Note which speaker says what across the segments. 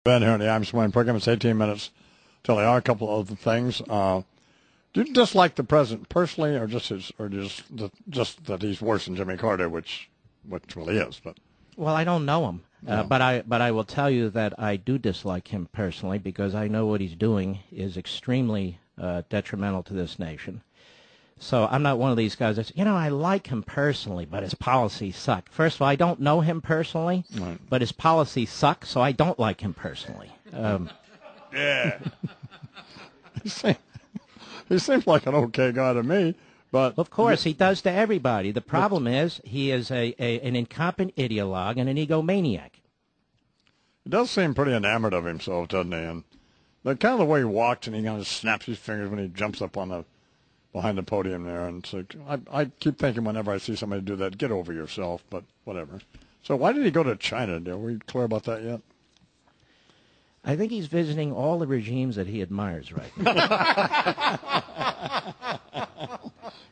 Speaker 1: Ben here in the I'm Swine program. It's 18 minutes till they are a couple of other things. Do you dislike the president personally, or just that he's worse than Jimmy Carter, which really is? But
Speaker 2: well, I don't know him, but I will tell you that I do dislike him personally because I know what he's doing is extremely detrimental to this nation. So I'm not one of these guys that's, I like him personally, but his policies suck. First of all, I don't know him personally, but his policies suck, so I don't like him personally.
Speaker 1: Yeah. He seems like an okay guy to me, but...
Speaker 2: Of course, he does to everybody. The problem is he is an incompetent ideologue and an egomaniac.
Speaker 1: He does seem pretty enamored of himself, doesn't he? And the kind of the way he walks and he kind of snaps his fingers when he jumps up on behind the podium there. And so I keep thinking whenever I see somebody do that, get over yourself, but whatever. So why did he go to China? Are we clear about that yet?
Speaker 2: I think he's visiting all the regimes that he admires right now.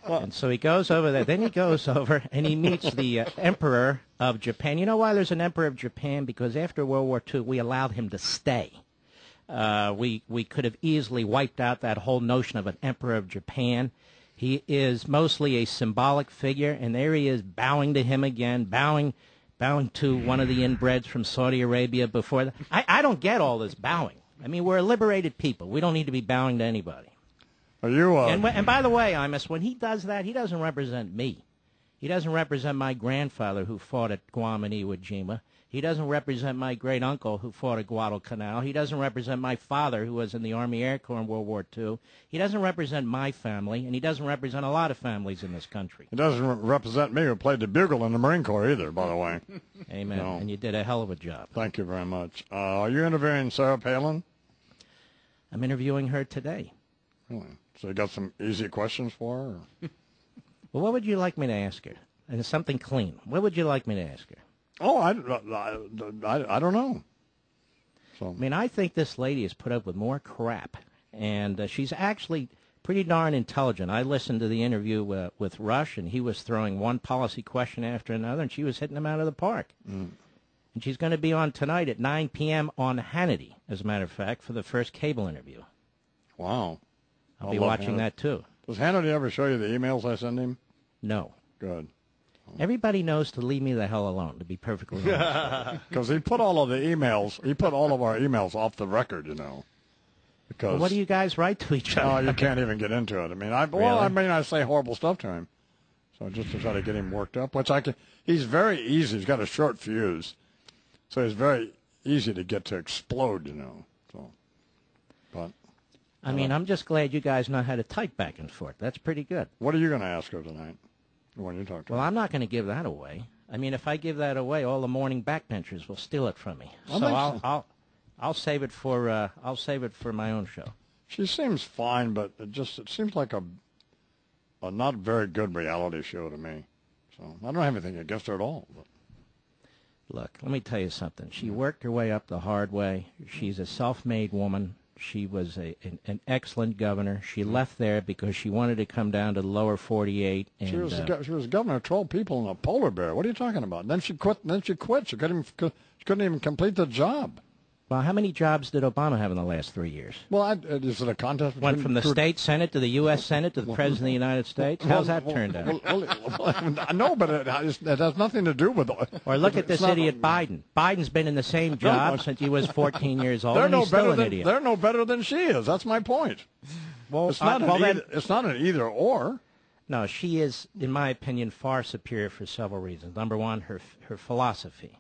Speaker 2: And so he goes over there. Then he goes over and he meets the Emperor of Japan. You know why there's an Emperor of Japan? Because after World War II, we allowed him to stay. We could have easily wiped out that whole notion of an Emperor of Japan. He is mostly a symbolic figure, and there he is bowing to him again, bowing to one of the inbreds from Saudi Arabia before that. I don't get all this bowing. I mean, we're a liberated people. We don't need to be bowing to anybody.
Speaker 1: Are you?
Speaker 2: And by the way, Imus, when he does that, he doesn't represent me. He doesn't represent my grandfather who fought at Guam and Iwo Jima. He doesn't represent my great-uncle who fought at Guadalcanal. He doesn't represent my father who was in the Army Air Corps in World War II. He doesn't represent my family, and he doesn't represent a lot of families in this country.
Speaker 1: He doesn't represent me who played the bugle in the Marine Corps either, by the way.
Speaker 2: Amen. No. And you did a hell of a job.
Speaker 1: Thank you very much. Are you interviewing Sarah Palin?
Speaker 2: I'm interviewing her today.
Speaker 1: Really? So you got some easy questions for her?
Speaker 2: Well, what would you like me to ask her? And something clean. What would you like me to ask her?
Speaker 1: Oh, I don't know. So.
Speaker 2: I mean, I think this lady has put up with more crap, and she's actually pretty darn intelligent. I listened to the interview with Rush, and he was throwing one policy question after another, and she was hitting them out of the park. And she's going to be on tonight at 9 p.m. on Hannity, as a matter of fact, for the first cable interview.
Speaker 1: Wow.
Speaker 2: I'll be watching that, too.
Speaker 1: Does Hannity ever show you the emails I send him?
Speaker 2: No.
Speaker 1: Good.
Speaker 2: Everybody knows to leave me the hell alone, to be perfectly honest.
Speaker 1: Because he put all of our emails off the record, Because
Speaker 2: well, what do you guys write to each other?
Speaker 1: Oh, you can't even get into it. I mean, I say horrible stuff to him. So just to try to get him worked up, he's very easy. He's got a short fuse. So he's very easy to get to explode, So, but.
Speaker 2: I mean, I'm just glad you guys know how to type back and forth. That's pretty good.
Speaker 1: What are you going to ask her tonight? When you talk to
Speaker 2: well, I'm not going to give that away. I mean, if I give that away, all the morning backbenchers will steal it from me. So I'll save it for my own show.
Speaker 1: She seems fine, but it seems like a not very good reality show to me. So I don't have anything against her at all. But.
Speaker 2: Look, let me tell you something. She worked her way up the hard way. She's a self-made woman. She was an excellent governor. She left there because she wanted to come down to the lower 48. And,
Speaker 1: she was governor of 12 people in a polar bear. What are you talking about? And then she quit. She couldn't even complete the job.
Speaker 2: Well, how many jobs did Obama have in the last 3 years?
Speaker 1: Well, is it a contest?
Speaker 2: Went from the state Senate to the U.S. Senate to the President of the United States? How's that turned out?
Speaker 1: No, but it has nothing to do with it.
Speaker 2: Or look at this idiot Biden. Biden's been in the same job since he was 14 years old, and he's still an idiot.
Speaker 1: They're no better than she is. That's my point.
Speaker 2: Well,
Speaker 1: it's not an either-or.
Speaker 2: No, she is, in my opinion, far superior for several reasons. Number one, her philosophy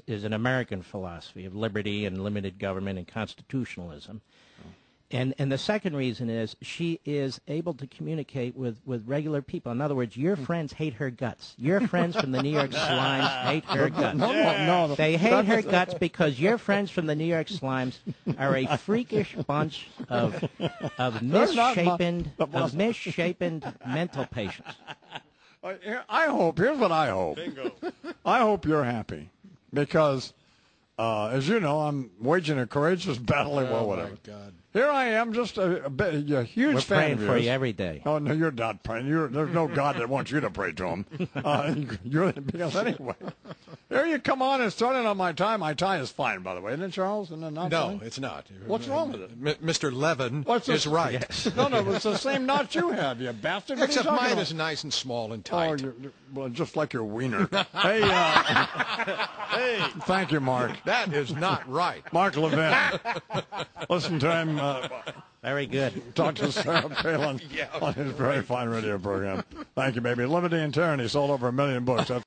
Speaker 2: is an American philosophy of liberty and limited government and constitutionalism. And the second reason is she is able to communicate with regular people. In other words, your friends hate her guts. Your friends from the New York Slimes hate her guts. No. They hate her guts because your friends from the New York Slimes are a freakish bunch of misshapen mental patients.
Speaker 1: Here's what I hope. Bingo. I hope you're happy because, as you know, I'm waging a courageous battle. Whatever. My God. Here I am, just a huge
Speaker 2: We're
Speaker 1: fan
Speaker 2: praying
Speaker 1: of yours.
Speaker 2: for you every day.
Speaker 1: Oh, no, you're not praying. There's no God that wants you to pray to him. Because anyway. Here you come on and start it on my tie. My tie is fine, by the way, isn't it, Charles? Isn't it not fine?
Speaker 3: It's not.
Speaker 1: What's wrong with it?
Speaker 3: Mr. Levin is right.
Speaker 2: Yes.
Speaker 1: No, it's the same knot you have, you bastard. What are you
Speaker 3: Except
Speaker 1: talking
Speaker 3: mine
Speaker 1: about?
Speaker 3: is nice and small and
Speaker 1: Oh,
Speaker 3: tight.
Speaker 1: well, just like your wiener. Hey, hey, thank you, Mark.
Speaker 3: That is not right.
Speaker 1: Mark Levin. Listen to him
Speaker 2: Very good.
Speaker 1: talk to Sarah Palin on his very fine radio program. Thank you, baby. Liberty and Tyranny sold over 1 million books. That's